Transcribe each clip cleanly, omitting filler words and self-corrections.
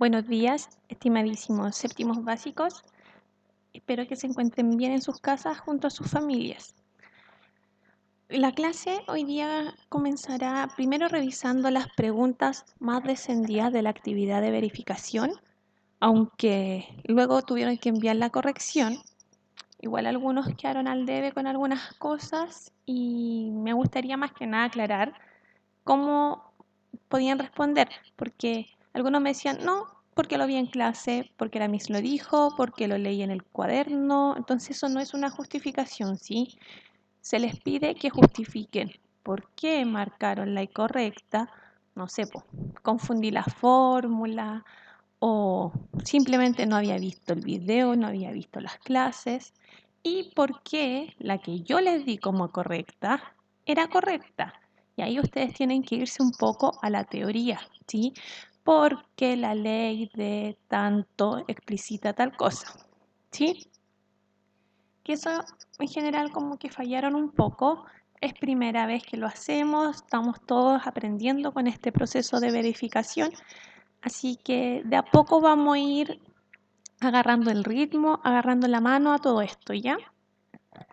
Buenos días, estimadísimos séptimos básicos. Espero que se encuentren bien en sus casas junto a sus familias. La clase hoy día comenzará primero revisando las preguntas más descendidas de la actividad de verificación, aunque luego tuvieron que enviar la corrección. Igual algunos quedaron al debe con algunas cosas y me gustaría más que nada aclarar cómo podían responder, porque algunos me decían, no, porque lo vi en clase, porque la Miss lo dijo, porque lo leí en el cuaderno. Entonces eso no es una justificación, ¿sí? Se les pide que justifiquen por qué marcaron la incorrecta, no sé, confundí la fórmula o simplemente no había visto el video, no había visto las clases y por qué la que yo les di como correcta era correcta. Y ahí ustedes tienen que irse un poco a la teoría, ¿sí? Porque la ley de tanto explicita tal cosa, ¿sí? Que eso en general como que fallaron un poco. Es primera vez que lo hacemos, estamos todos aprendiendo con este proceso de verificación, así que de a poco vamos a ir agarrando el ritmo, agarrando la mano a todo esto, ¿ya?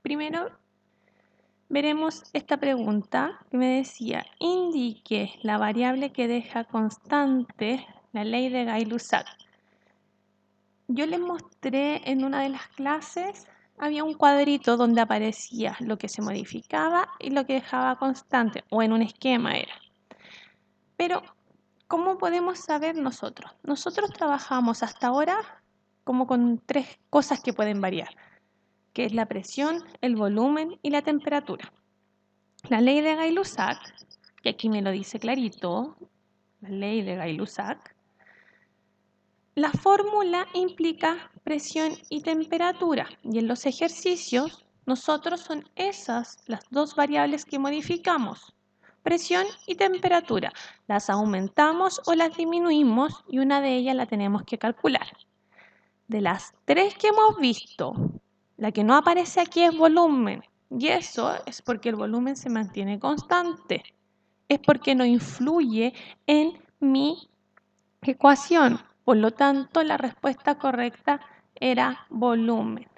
Primero veremos esta pregunta que me decía, indique la variable que deja constante la ley de Gay-Lussac. Yo les mostré en una de las clases, había un cuadrito donde aparecía lo que se modificaba y lo que dejaba constante, o en un esquema era. Pero, ¿cómo podemos saber nosotros? Nosotros trabajamos hasta ahora como con tres cosas que pueden variar, que es la presión, el volumen y la temperatura. La ley de Gay-Lussac, que aquí me lo dice clarito, la ley de Gay-Lussac, la fórmula implica presión y temperatura y en los ejercicios nosotros son esas las dos variables que modificamos, presión y temperatura. Las aumentamos o las disminuimos y una de ellas la tenemos que calcular. De las tres que hemos visto, la que no aparece aquí es volumen y eso es porque el volumen se mantiene constante. Es porque no influye en mi ecuación. Por lo tanto, la respuesta correcta era volumen.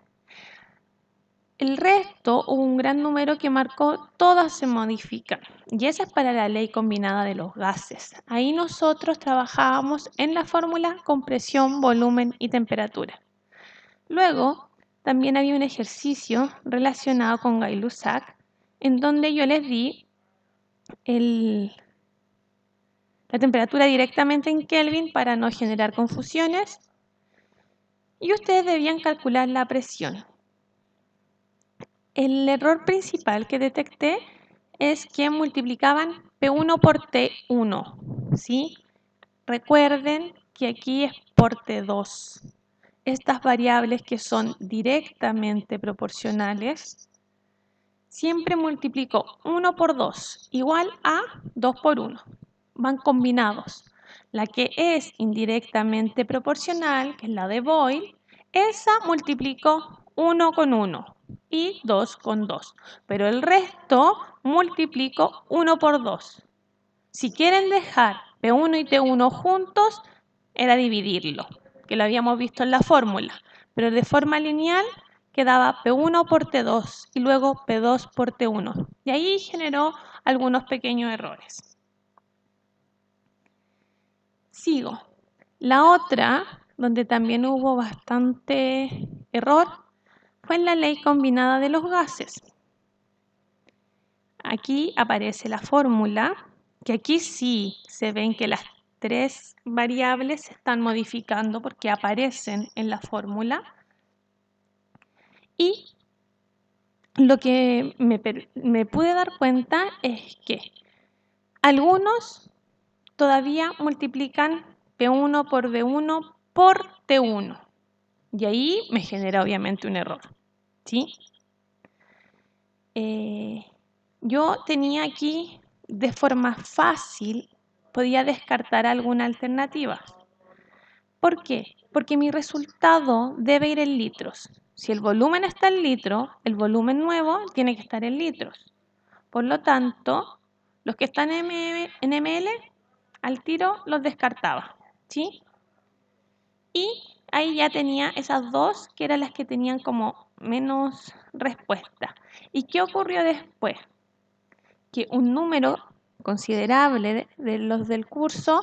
El resto, hubo un gran número que marcó, todas se modifican. Y esa es para la ley combinada de los gases. Ahí nosotros trabajábamos en la fórmula con presión, volumen y temperatura. Luego, también había un ejercicio relacionado con Gay-Lussac, en donde yo les di la temperatura directamente en Kelvin para no generar confusiones. Y ustedes debían calcular la presión. El error principal que detecté es que multiplicaban P1 por T1, ¿sí? Recuerden que aquí es por T2. Estas variables que son directamente proporcionales, siempre multiplico 1 por 2 igual a 2 por 1. Van combinados. La que es indirectamente proporcional, que es la de Boyle, esa multiplico 1 con 1 y 2 con 2. Pero el resto multiplico 1 por 2. Si quieren dejar P1 y T1 juntos, era dividirlo, que lo habíamos visto en la fórmula. Pero de forma lineal quedaba P1 por T2 y luego P2 por T1. Y ahí generó algunos pequeños errores. Sigo. La otra, donde también hubo bastante error, fue en la ley combinada de los gases. Aquí aparece la fórmula, que aquí sí se ven que las tres variables se están modificando porque aparecen en la fórmula. Y lo que me pude dar cuenta es que algunos todavía multiplican P1 por B1 por T1. Y ahí me genera obviamente un error, ¿sí? Yo tenía aquí de forma fácil, podía descartar alguna alternativa. ¿Por qué? Porque mi resultado debe ir en litros. Si el volumen está en litros, el volumen nuevo tiene que estar en litros. Por lo tanto, los que están en ml, al tiro los descartaba, ¿sí? Y ahí ya tenía esas dos que eran las que tenían como menos respuesta. ¿Y qué ocurrió después? Que un número considerable de los del curso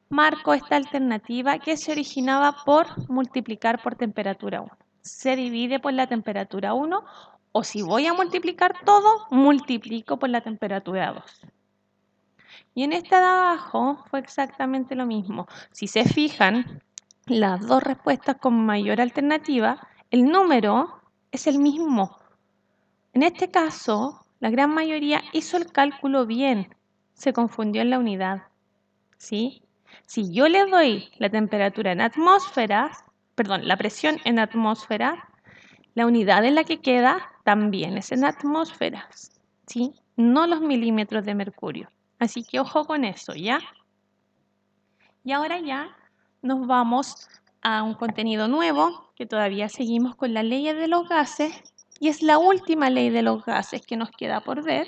marcó esta alternativa que se originaba por multiplicar por temperatura 1. Se divide por la temperatura 1 o si voy a multiplicar todo, multiplico por la temperatura 2. Y en esta de abajo fue exactamente lo mismo. Si se fijan, las dos respuestas con mayor alternativa, el número es el mismo. En este caso, la gran mayoría hizo el cálculo bien, se confundió en la unidad, ¿sí? Si yo le doy la temperatura en atmósferas, perdón, la presión en atmósferas, la unidad en la que queda también es en atmósferas, ¿sí? No los milímetros de mercurio. Así que ojo con eso, ¿ya? Y ahora ya nos vamos a un contenido nuevo, que todavía seguimos con la ley de los gases, y es la última ley de los gases que nos queda por ver,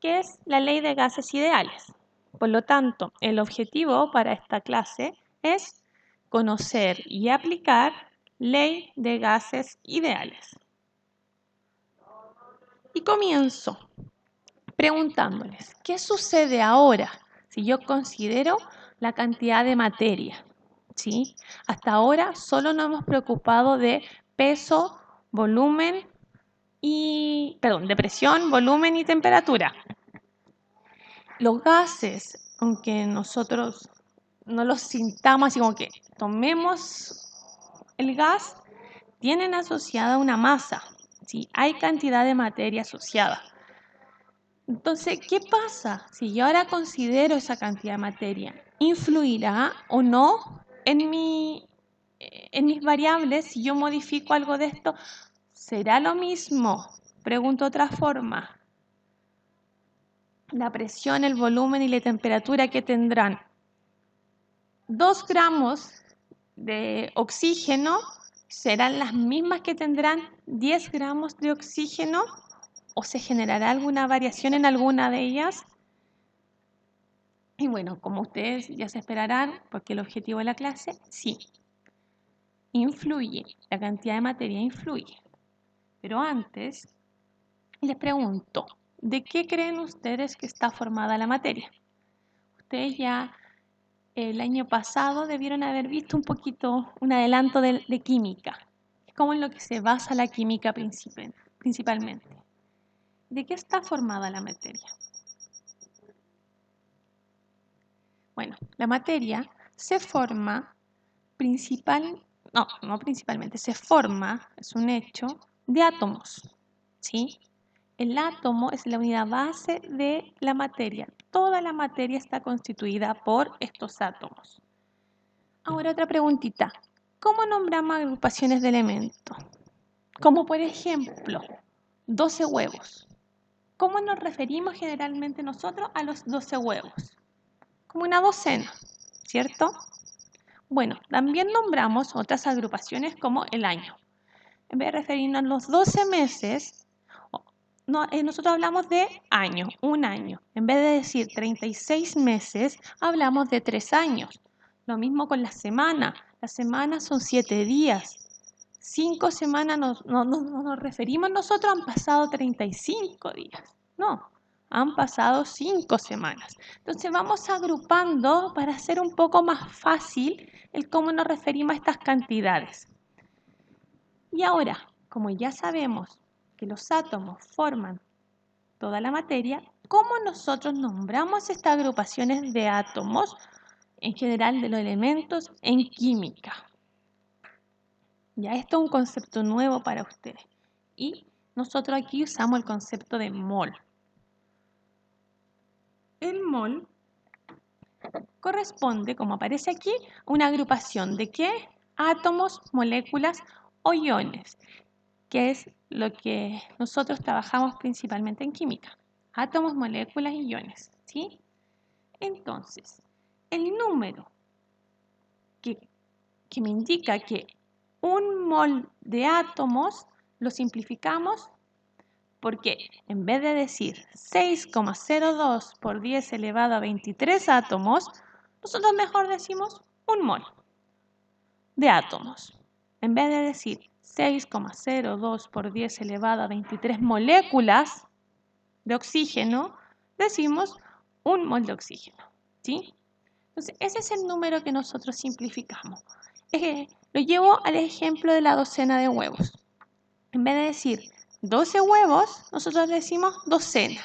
que es la ley de gases ideales. Por lo tanto, el objetivo para esta clase es conocer y aplicar ley de gases ideales. Y comienzo preguntándoles, ¿qué sucede ahora si yo considero la cantidad de materia? ¿Sí? Hasta ahora solo nos hemos preocupado de peso, volumen y, perdón, de presión, volumen y temperatura. Los gases, aunque nosotros no los sintamos así como que tomemos el gas, tienen asociada una masa, ¿sí? Hay cantidad de materia asociada. Entonces, ¿qué pasa si yo ahora considero esa cantidad de materia? ¿Influirá o no en mis variables si yo modifico algo de esto? ¿Será lo mismo? Pregunto de otra forma. La presión, el volumen y la temperatura que tendrán 2 gramos de oxígeno serán las mismas que tendrán 10 gramos de oxígeno o se generará alguna variación en alguna de ellas. Y bueno, como ustedes ya se esperarán, porque el objetivo de la clase, sí, influye, la cantidad de materia influye. Pero antes, les pregunto, ¿de qué creen ustedes que está formada la materia? Ustedes ya el año pasado debieron haber visto un poquito, un adelanto de química. Es como en lo que se basa la química principalmente. ¿De qué está formada la materia? Bueno, la materia se forma no principalmente, se forma, es un hecho, de átomos, ¿sí? El átomo es la unidad base de la materia. Toda la materia está constituida por estos átomos. Ahora otra preguntita. ¿Cómo nombramos agrupaciones de elementos? Como por ejemplo, 12 huevos. ¿Cómo nos referimos generalmente nosotros a los 12 huevos? Como una docena, ¿cierto? Bueno, también nombramos otras agrupaciones como el año. En vez de referirnos a los 12 meses, nosotros hablamos de año, un año. En vez de decir 36 meses, hablamos de 3 años. Lo mismo con la semana. La semana son 7 días. 5 semanas no nos referimos nosotros, han pasado 35 días. No, han pasado 5 semanas. Entonces vamos agrupando para hacer un poco más fácil el cómo nos referimos a estas cantidades. Y ahora, como ya sabemos que los átomos forman toda la materia, ¿cómo nosotros nombramos estas agrupaciones de átomos, en general de los elementos, en química? Ya esto es un concepto nuevo para ustedes. Y nosotros aquí usamos el concepto de mol. El mol corresponde, como aparece aquí, a una agrupación de ¿qué? Átomos, moléculas o iones, que es lo que nosotros trabajamos principalmente en química. Átomos, moléculas y iones, ¿sí? Entonces, el número que me indica que un mol de átomos lo simplificamos porque en vez de decir 6,02 por 10 elevado a 23 átomos, nosotros mejor decimos un mol. de átomos. En vez de decir 6,02 por 10 elevado a 23 moléculas de oxígeno, decimos 1 mol de oxígeno, ¿sí? Entonces, ese es el número que nosotros simplificamos. Lo llevo al ejemplo de la docena de huevos. En vez de decir 12 huevos, nosotros decimos docena.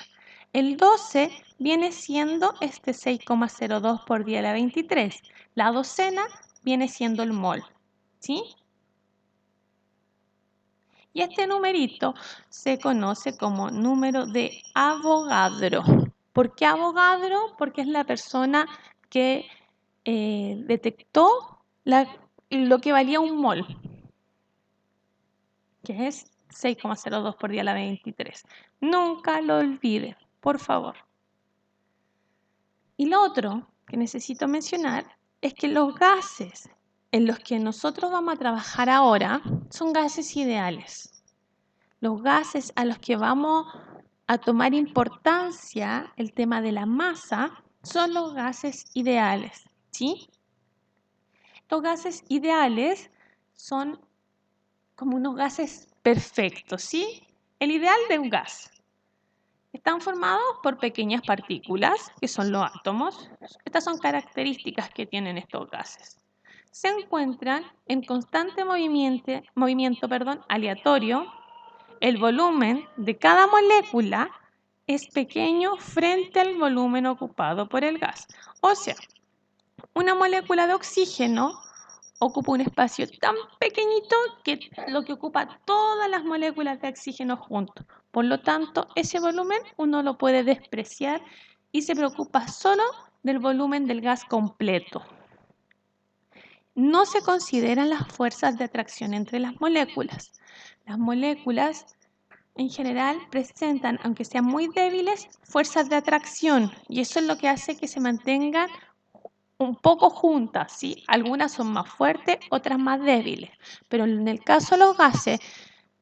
El 12 viene siendo este 6,02 por 10 a la 23. La docena viene siendo el mol, ¿sí? Y este numerito se conoce como número de Avogadro. ¿Por qué Avogadro? Porque es la persona que detectó lo que valía un mol, que es 6,02 por 10 a la 23. Nunca lo olviden, por favor. Y lo otro que necesito mencionar es que los gases en los que nosotros vamos a trabajar ahora son gases ideales. Los gases a los que vamos a tomar importancia, el tema de la masa, son los gases ideales, ¿sí? Los gases ideales son como unos gases perfectos, ¿sí? El ideal de un gas. Están formados por pequeñas partículas, que son los átomos. Estas son características que tienen estos gases. Se encuentran en constante movimiento aleatorio. El volumen de cada molécula es pequeño frente al volumen ocupado por el gas. O sea, una molécula de oxígeno ocupa un espacio tan pequeñito que lo que ocupa todas las moléculas de oxígeno juntos. Por lo tanto, ese volumen uno lo puede despreciar y se preocupa solo del volumen del gas completo. No se consideran las fuerzas de atracción entre las moléculas. Las moléculas en general presentan, aunque sean muy débiles, fuerzas de atracción y eso es lo que hace que se mantengan un poco juntas, ¿sí? Algunas son más fuertes, otras más débiles, pero en el caso de los gases,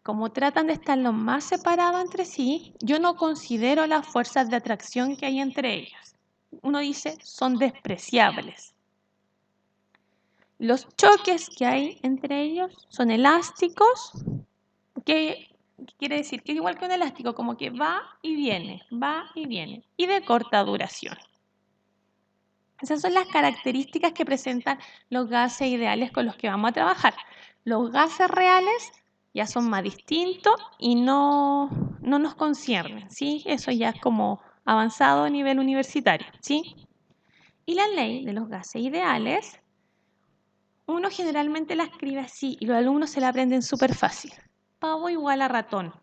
como tratan de estar lo más separados entre sí, yo no considero las fuerzas de atracción que hay entre ellas. Uno dice, son despreciables. Los choques que hay entre ellos son elásticos, que quiere decir que es igual que un elástico, como que va y viene, y de corta duración. Esas son las características que presentan los gases ideales con los que vamos a trabajar. Los gases reales ya son más distintos y no nos conciernen, ¿sí? Eso ya es como avanzado a nivel universitario, ¿sí? Y la ley de los gases ideales, uno generalmente la escribe así y los alumnos se la aprenden súper fácil. Pavo igual a ratón.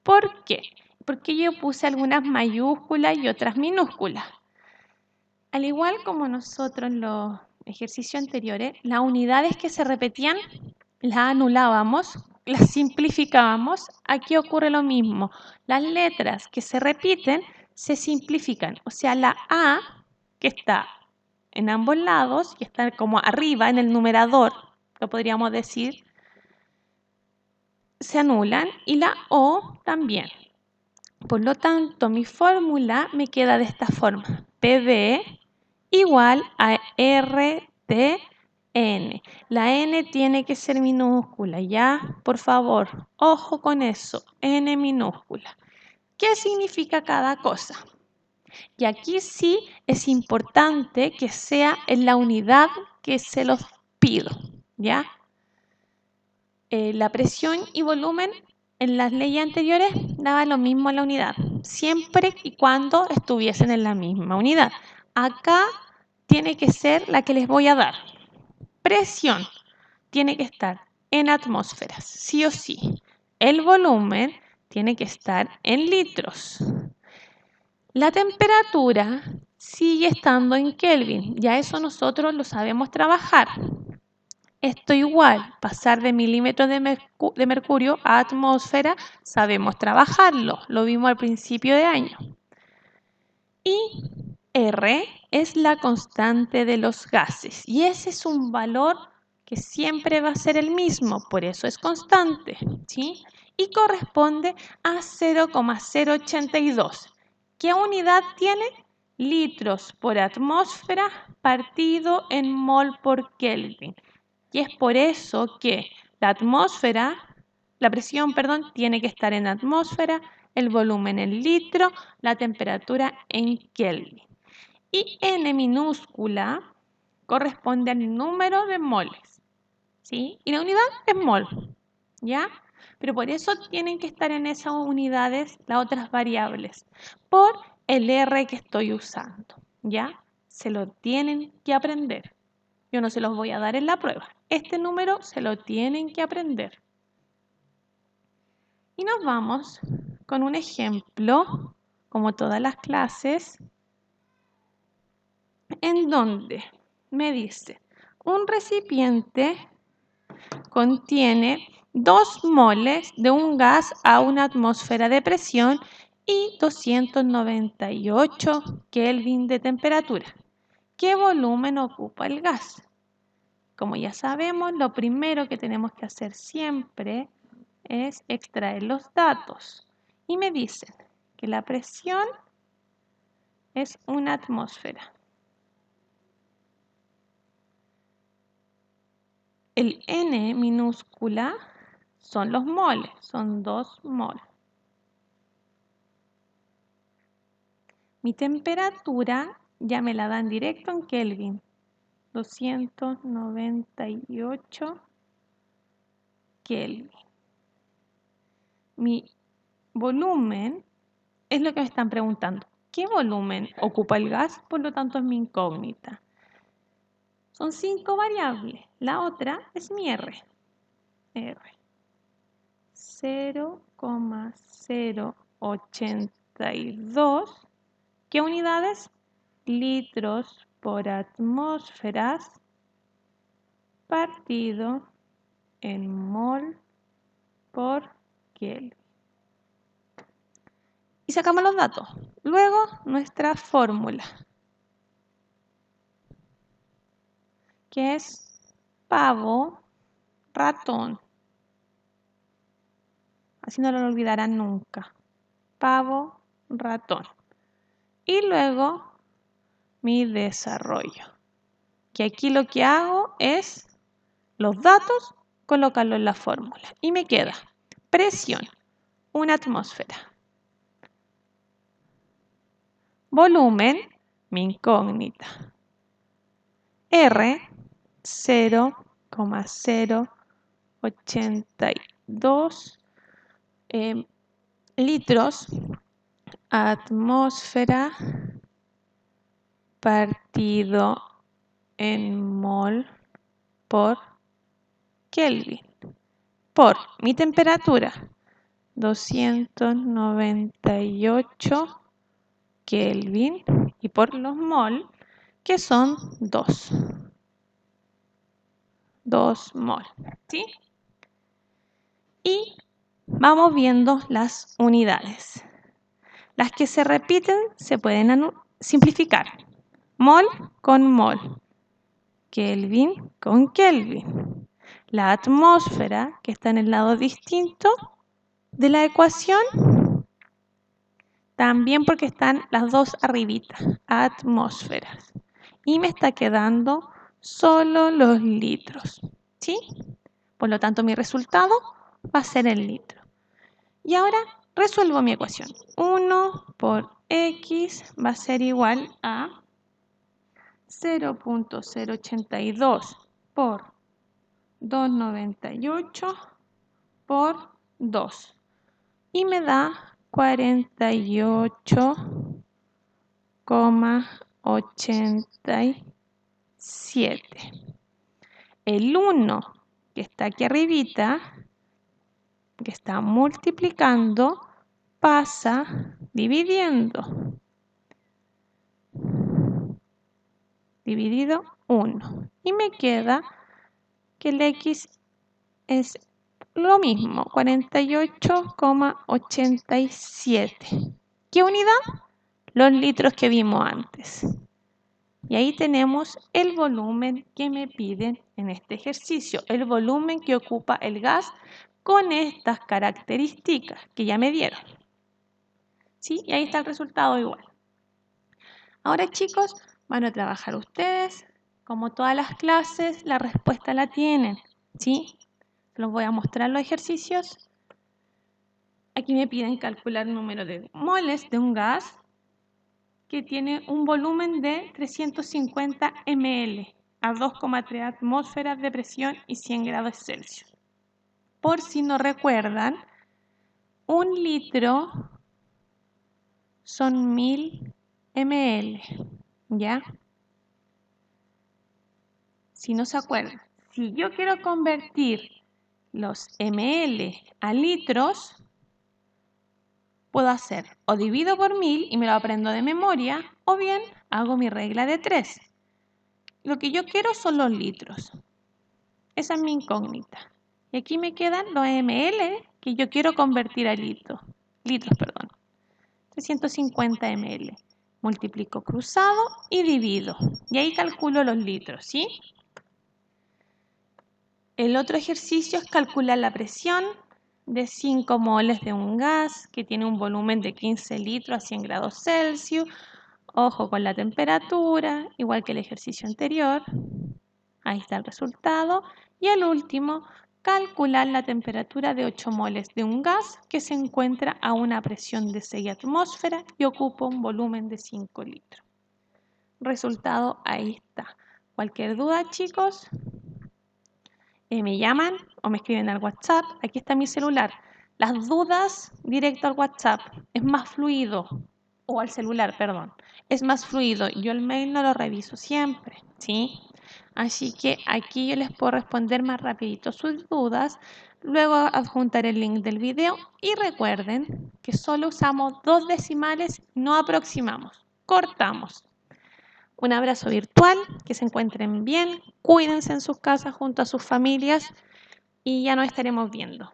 ¿Por qué? Porque yo puse algunas mayúsculas y otras minúsculas. Al igual como nosotros en los ejercicios anteriores, las unidades que se repetían las anulábamos, las simplificábamos. Aquí ocurre lo mismo. Las letras que se repiten se simplifican. O sea, la A, que está en ambos lados, que está como arriba en el numerador, lo podríamos decir, se anulan y la O también. Por lo tanto, mi fórmula me queda de esta forma. PV igual a RTN. La N tiene que ser minúscula, ¿ya? Por favor, ojo con eso, N minúscula. ¿Qué significa cada cosa? Y aquí sí es importante que sea en la unidad que se los pido, ¿ya? La presión y volumen en las leyes anteriores daba lo mismo a la unidad, siempre y cuando estuviesen en la misma unidad. Acá tiene que ser la que les voy a dar. Presión tiene que estar en atmósferas, sí o sí. El volumen tiene que estar en litros. La temperatura sigue estando en Kelvin, ya eso nosotros lo sabemos trabajar. Esto igual, pasar de milímetros de mercurio a atmósfera, sabemos trabajarlo, lo vimos al principio de año. Y R es la constante de los gases y ese es un valor que siempre va a ser el mismo, por eso es constante, ¿sí? Y corresponde a 0,082. ¿Qué unidad tiene? Litros por atmósfera partido en mol por Kelvin. Y es por eso que la presión, tiene que estar en atmósfera, el volumen en litro, la temperatura en Kelvin. Y N minúscula corresponde al número de moles, ¿sí? Y la unidad es mol, ¿ya? Pero por eso tienen que estar en esas unidades las otras variables, por el R que estoy usando, ¿ya? Se lo tienen que aprender. Yo no se los voy a dar en la prueba. Este número se lo tienen que aprender. Y nos vamos con un ejemplo, como todas las clases, en donde me dice, un recipiente contiene 2 moles de un gas a una atmósfera de presión y 298 Kelvin de temperatura. ¿Qué volumen ocupa el gas? Como ya sabemos, lo primero que tenemos que hacer siempre es extraer los datos. Y me dicen que la presión es una atmósfera. El N minúscula son los moles, son 2 moles. Mi temperatura ya me la dan directo en Kelvin, 298 Kelvin. Mi volumen es lo que me están preguntando. ¿Qué volumen ocupa el gas? Por lo tanto es mi incógnita. Son 5 variables. La otra es mi R. R. 0,082. ¿Qué unidades? Litros por atmósferas partido en mol por Kelvin. Y sacamos los datos. Luego, nuestra fórmula, que es pavo, ratón. Así no lo olvidarán nunca. Pavo, ratón. Y luego, mi desarrollo. Que aquí lo que hago es los datos, colocarlo en la fórmula. Y me queda presión, una atmósfera. Volumen, mi incógnita. R, 0,082 litros, atmósfera partido en mol por Kelvin. Por mi temperatura, 298 Kelvin, y por los mol, que son 2 mol, ¿sí? Y vamos viendo las unidades. Las que se repiten se pueden simplificar. Mol con mol, Kelvin con Kelvin. La atmósfera, que está en el lado distinto de la ecuación, también porque están las dos arribitas, atmósferas. Y me está quedando solo los litros, ¿sí? Por lo tanto, mi resultado va a ser el litro. Y ahora resuelvo mi ecuación. 1 por x va a ser igual a 0,082 por 298 por 2. Y me da 48,87. El 1 que está aquí arribita, que está multiplicando, pasa dividiendo. Dividido 1. Y me queda que el x es lo mismo, 48,87. ¿Qué unidad? Los litros que vimos antes. Y ahí tenemos el volumen que me piden en este ejercicio, el volumen que ocupa el gas con estas características que ya me dieron. ¿Sí? Y ahí está el resultado igual. Ahora, chicos, van a trabajar ustedes Como todas las clases, la respuesta la tienen, ¿sí? Les voy a mostrar los ejercicios. Aquí me piden calcular el número de moles de un gas que tiene un volumen de 350 ml a 2,3 atmósferas de presión y 100 grados Celsius. Por si no recuerdan, un litro son 1000 ml, ¿ya? Si no se acuerdan, si yo quiero convertir los ml a litros, puedo hacer o divido por 1000 y me lo aprendo de memoria, o bien hago mi regla de 3. Lo que yo quiero son los litros. Esa es mi incógnita. Y aquí me quedan los ml que yo quiero convertir a litros. 350 ml. Multiplico cruzado y divido. Y ahí calculo los litros, ¿sí? El otro ejercicio es calcular la presión de 5 moles de un gas que tiene un volumen de 15 litros a 100 grados Celsius. Ojo con la temperatura, igual que el ejercicio anterior. Ahí está el resultado. Y el último, calcular la temperatura de 8 moles de un gas que se encuentra a una presión de 6 atmósferas y ocupa un volumen de 5 litros. Resultado ahí está. Cualquier duda, chicos, me llaman o me escriben al WhatsApp. Aquí está mi celular. Las dudas, directo al WhatsApp. Es más fluido. O al celular, perdón. Es más fluido. Yo el mail no lo reviso siempre, ¿sí? Así que aquí yo les puedo responder más rapidito sus dudas. Luego adjuntaré el link del video. Y recuerden que solo usamos 2 decimales, no aproximamos. Cortamos. Un abrazo virtual, que se encuentren bien, cuídense en sus casas junto a sus familias y ya nos estaremos viendo.